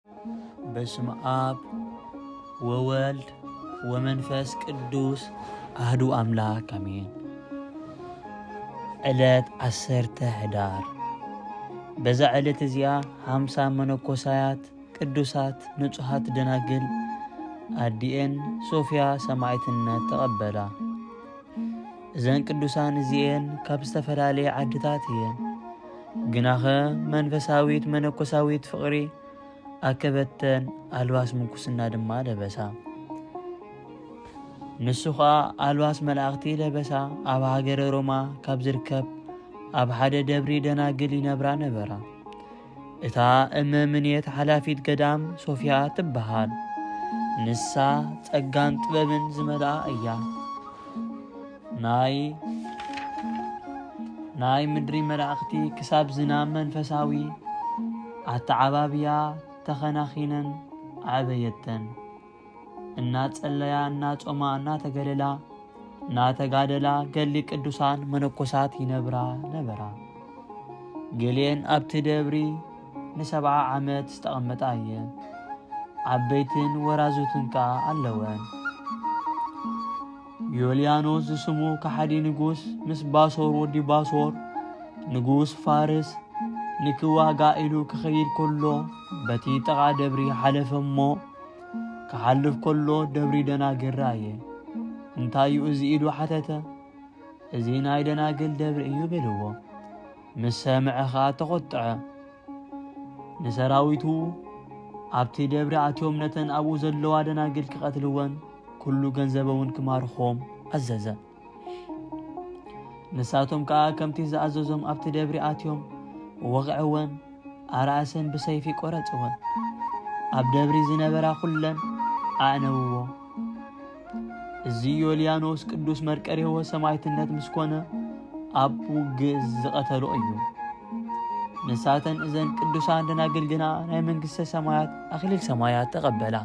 በስመ አብ ወወልድ ወመንፈስ ቅዱስ አህዱ አምላክ አሜን። ዕለት 10 ህዳር በዛ ዕለት እዚያ 50 መነኮሳያት ቅዱሳት ንጹሃት ደናግል አዲኤን ሶፊያ ሰማዕትነት ተቀበላ። እዘን ቅዱሳን እዚአን ካብ ዝተፈላለየ ዓድታት እየን። ግናኸ መንፈሳዊት መነኮሳዊት ፍቕሪ አከበተን አልባስ ምንኩስና ድማ ለበሳ። ንሱኻ አልባስ መላእኽቲ ለበሳ ኣብ ሃገረ ሮማ ካብ ዝርከብ ኣብ ሓደ ደብሪ ደናግል ይነብራ ነበራ። እታ እመምኔት ሓላፊት ገዳም ሶፊያ ትበሃል። ንሳ ጸጋን ጥበብን ዝመልኣ እያ። ናይ ምድሪ መላእኽቲ ክሳብ ዝናብ መንፈሳዊ ኣተዓባብያ ተኸናኺነን ዓበየተን። እናጸለያ እናጾማ እናተገለላ እናተጋደላ ገሊ ቅዱሳን መነኮሳት ይነብራ ነበራ። ገሊአን ኣብቲ ደብሪ ን70 ዓመት ዝተቐመጣ እየን። ዓበይትን ወራዙትን ከዓ ኣለወን። ዮልያኖስ ዝስሙ ከሓዲ ንጉስ ምስ ባሶር ወዲ ባሶር ንጉስ ፋርስ ንክዋጋ ኢሉ ክኸይድ ከሎ በቲ ጥቓ ደብሪ ሓለፈ እሞ ክሓልፍ ከሎ ደብሪ ደናግል ራእየ። እንታይ እዩ እዚ ኢሉ ሓተተ። እዚ ናይ ደናግል ደብሪ እዩ በልዎ። ምስ ሰምዐ ኸኣ ተቖጥዐ። ንሰራዊቱ ኣብቲ ደብሪ ኣትዮም ነተን ኣብኡ ዘለዋ ደናግል ክቐትልወን ኩሉ ገንዘበውን ክማርኾም ኣዘዘ። ንሳቶም ከዓ ከምቲ ዝኣዘዞም ኣብቲ ደብሪ ኣትዮም ወቕዕወን ኣርኣሰን ብሰይፊ ቆረጽወን። ኣብ ደብሪ ዝነበራ ኩለን ኣዕነውዎ። እዚ ዮልያኖስ ቅዱስ መርቀሬዎስ ሰማዕትነት ምስኮነ ኣብ ውግእ ዝቐተሎ እዩ። ንሳተን እዘን ቅዱሳን ደናግል ግና ናይ መንግሥተ ሰማያት ኣኽሊል ሰማያት ተቐበላ።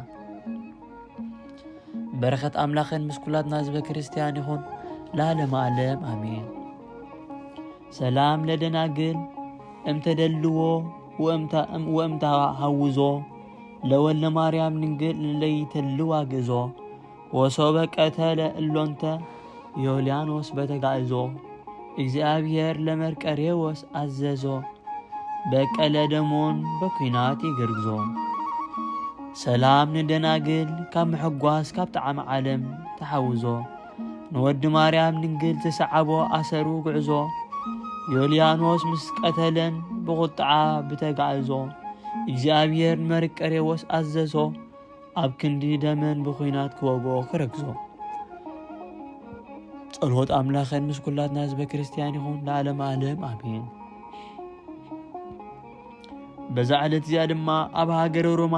በረኸት ኣምላኽን ምስ ኩላትና ህዝበ ክርስቲያን ይኹን ለዓለመ ዓለም አሜን። ሰላም ለደናግል እምተደልዎ ወእምታ ሃውዞ ለወለ ማርያም ንግል ለይተልዋ ግዞ ወሶበ ቀተለ እሎንተ ዮልያኖስ በተጋእዞ እግዚአብሔር ለመርቀሬዎስ አዘዞ በቀለ ደሞን በኩናት ይግርግዞ። ሰላም ንደናግል ካብ ምሕጓስ ካብ ጣዕሚ ዓለም ተሓውዞ ንወዲ ማርያም ንግል ዝሰዓቦ ኣሰሩ ጉዕዞ ዮልያኖስ ምስ ቀተለን ብቁጥዓ ብተጋእዞ እግዚአብሔር መርቀሬዎስ አዘዞ ኣብ ክንዲ ደመን ብኩናት ክወግኦ ክረግዞ። ጸሎት ኣምላኽን ምስ ኩላትና ህዝበ ክርስቲያን ይኹን ለዓለመ ዓለም አሜን። በዛ ዕለት እዚኣ ድማ ኣብ ሃገረ ሮማ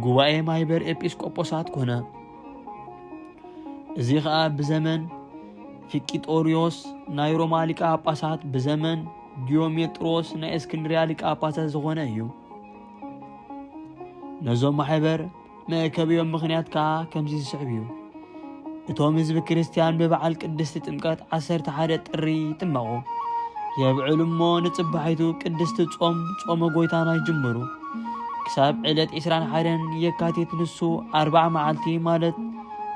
ጉባኤ ማይበር ኤጲስቆጶሳት ኮነ። እዚ ከዓ ብዘመን ፊቂጦርዮስ ናይ ሮማ ሊቀ ጳጳሳት ብዘመን ዲዮሜጥሮስ ናይ እስክንድርያ ሊቀ ጳጳሳት ዝኾነ እዩ። ነዞም ማሕበር መእከብዮም ምኽንያት ከዓ ከምዚ ዝስዕብ እዩ። እቶም ህዝቢ ክርስቲያን ብበዓል ቅድስቲ ጥምቀት 11 ጥሪ ይጥመቑ የብዕሉ እሞ ንጽባሒቱ ቅድስቲ ጾመ ጎይታና ይጅምሩ። ክሳብ ዕለት 21 የካቲት ንሱ 40 መዓልቲ ማለት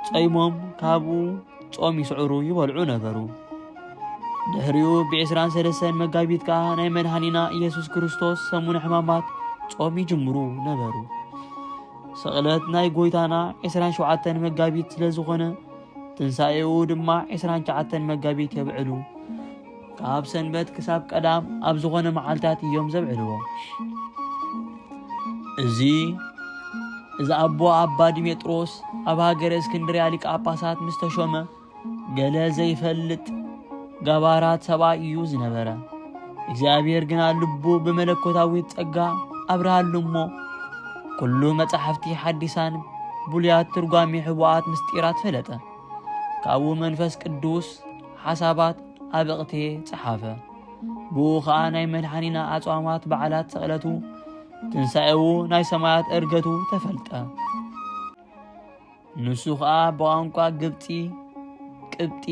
ጸይሞም ካብኡ ጾም ይስዕሩ ይበልዑ ነበሩ። ድሕሪኡ ብ23 መጋቢት ከዓ ናይ መድኃኒና ኢየሱስ ክርስቶስ ሰሙነ ሕማማት ጾም ይጅምሩ ነበሩ። ስቕለት ናይ ጎይታና 27 መጋቢት ስለ ዝኾነ ትንሣኤኡ ድማ 29 መጋቢት የብዕሉ። ካብ ሰንበት ክሳብ ቀዳም ኣብ ዝኾነ መዓልታት እዮም ዘብዕልዎ። እዚ ኣቦ ኣባ ዲሜጥሮስ ኣብ ሃገረ እስክንድርያ ሊቀ ጳጳሳት ምስ ተሾመ ገለ ዘይፈልጥ ገባራት ሰብኣይ እዩ ዝነበረ። እግዚአብሔር ግና ልቡ ብመለኮታዊት ጸጋ ኣብርሃሉ እሞ ኩሉ መጻሕፍቲ ሓዲሳን ቡልያት ትርጓሜ ሕቡኣት ምስጢራት ፈለጠ። ካብኡ መንፈስ ቅዱስ ሓሳባት ኣብቕቴ ጸሓፈ። ብኡ ኸዓ ናይ መድኃኒና ኣጽዋማት በዓላት ሰቕለቱ ትንሣኤው ናይ ሰማያት ዕርገቱ ተፈልጠ። ንሱ ኸዓ ብቋንቋ ቅብጢ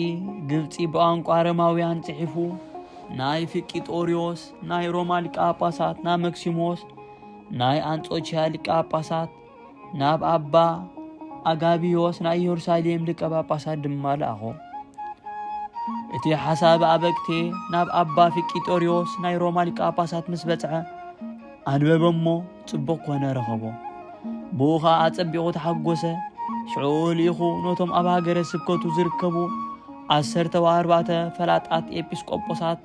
ብቋንቋ ረማውያን ጽሒፉ ናይ ፊቂጦርዮስ ናይ ሮማ ሊቀ ጳጳሳት ናይ መክሲሞስ ናይ አንጾኪያ ሊቀ ጳጳሳት ናብ አባ አጋቢዮስ ናይ ኢየሩሳሌም ሊቀ ጳጳሳት ድማ ለአኹ እቲ ሓሳብ አበቅቴ ናብ አባ ፊቂጦሪዮስ ናይ ሮማ ሊቀ ጳጳሳት ምስ በጽሐ አንበበሞ ጽቡቕ ኮነ ረኸቦ ብኡኻ አጸቢቑ ተሓጐሰ ሽዑ ልኢኹ ነቶም ኣብ ሃገረ ስብከቱ ዝርከቡ 14 ፈላጣት ኤጲስቆጶሳት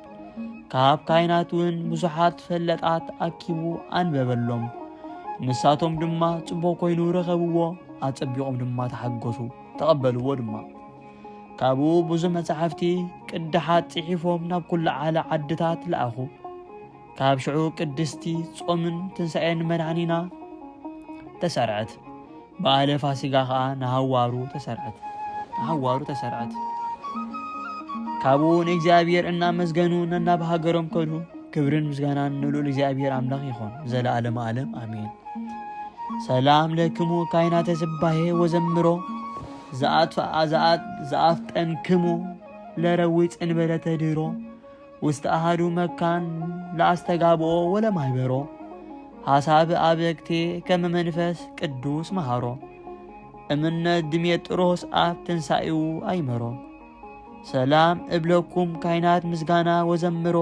ካብ ካህናት እውን ብዙሓት ፈለጣት አኪቡ አንበበሎም ንሳቶም ድማ ጽቡቕ ኮይኑ ረኸብዎ አጸቢቖም ድማ ተሓጐሱ ተቐበልዎ ድማ ካብኡ ብዙሕ መጻሕፍቲ ቅድሓት ጽሒፎም ናብ ኩሉ ዓድታት ለኣኹ ካብ ሽዑ ቅድስቲ ጾምን ትንሣኤን መድኃኒና ተሰርዐት በዓለ ፋሲጋ ኸዓ ንሃዋሩ ተሰርዐት ካብኡ ንእግዚአብሔር እናመስገኑ ነናብ ሃገሮም ከዱ ክብርን ምስጋናን ንልዑል እግዚአብሔር አምላኽ ይኹን ዘለዓለመ ዓለም አሜን። ሰላም ለክሙ ካይናተ ስባሄ ወዘምሮ ዘአፍጠንክሙ ለረዊፅ እንበለ ተድሮ ውስጥ አሃዱ መካን ለአስተጋብኦ ወለማይበሮ ሐሳብ አበክቴ ከመ መንፈስ ቅዱስ መሃሮ እምነ ድሜጥሮስ አብ ትንሣኤው አይመሮ ሰላም እብለኩም ካይናት ምስጋና ወዘምሮ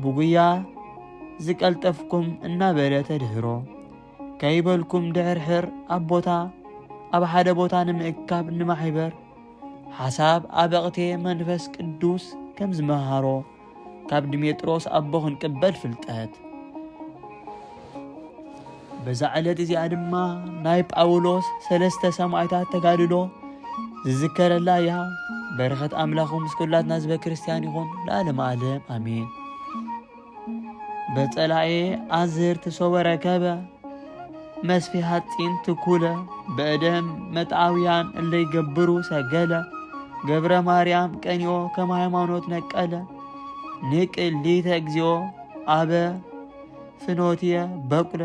ብጉያ ዝቀልጠፍኩም እናበለ ተድህሮ ከይበልኩም ድሕርሕር አቦታ ኣብ ሓደ ቦታ ንምእካብ ንማሕበር ሓሳብ አበቕቴ መንፈስ ቅዱስ ከም ዝመሃሮ ካብ ድሜጥሮስ አቦ ክንቅበል ፍልጠት በዛ ዕለት እዚኣ ድማ ናይ ጳውሎስ 3 ሰማዕታት ተጋድሎ ዝዝከረላ እያ። በረኸት አምላኹ ምስ ኩላትና ህዝበ ክርስቲያን ይኹን ለዓለመ ዓለም አሜን። በጸላኤ አዝርት ሶበረከበ መስፊ ሐጺን ትኩለ በእደም መጣውያን اللي يገብሩ ሰገለ ገብረ ማርያም ቀኒዮ ከመ ሃይማኖት ነቀለ ንቅል ሊተ እግዚኦ አበ ፍኖትየ በቁለ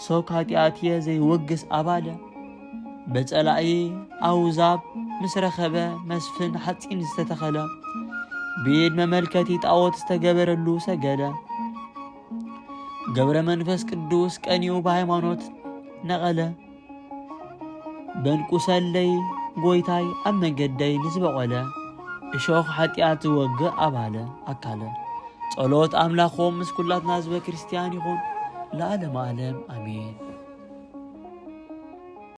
ሶካቲአትየ ዘይወግስ አባለ በጸላኢ አውዛብ ምስረኸበ መስፍን ሐጺን ዝተተኸለ ቤድ መመልከቲ ጣዖት ዝተገበረሉ ሰገለ ገብረ መንፈስ ቅዱስ ቀኒዩ በሃይማኖት ነቐለ በንቁሰለይ ጎይታይ ኣብ መንገደይ ንዝበቆለ እሾኽ ኃጢአት ዝወግእ አባለ አካለ ጸሎት አምላኾም ምስ ኩላትና ህዝበ ክርስቲያን ይኹን ለዓለመ ዓለም አሜን።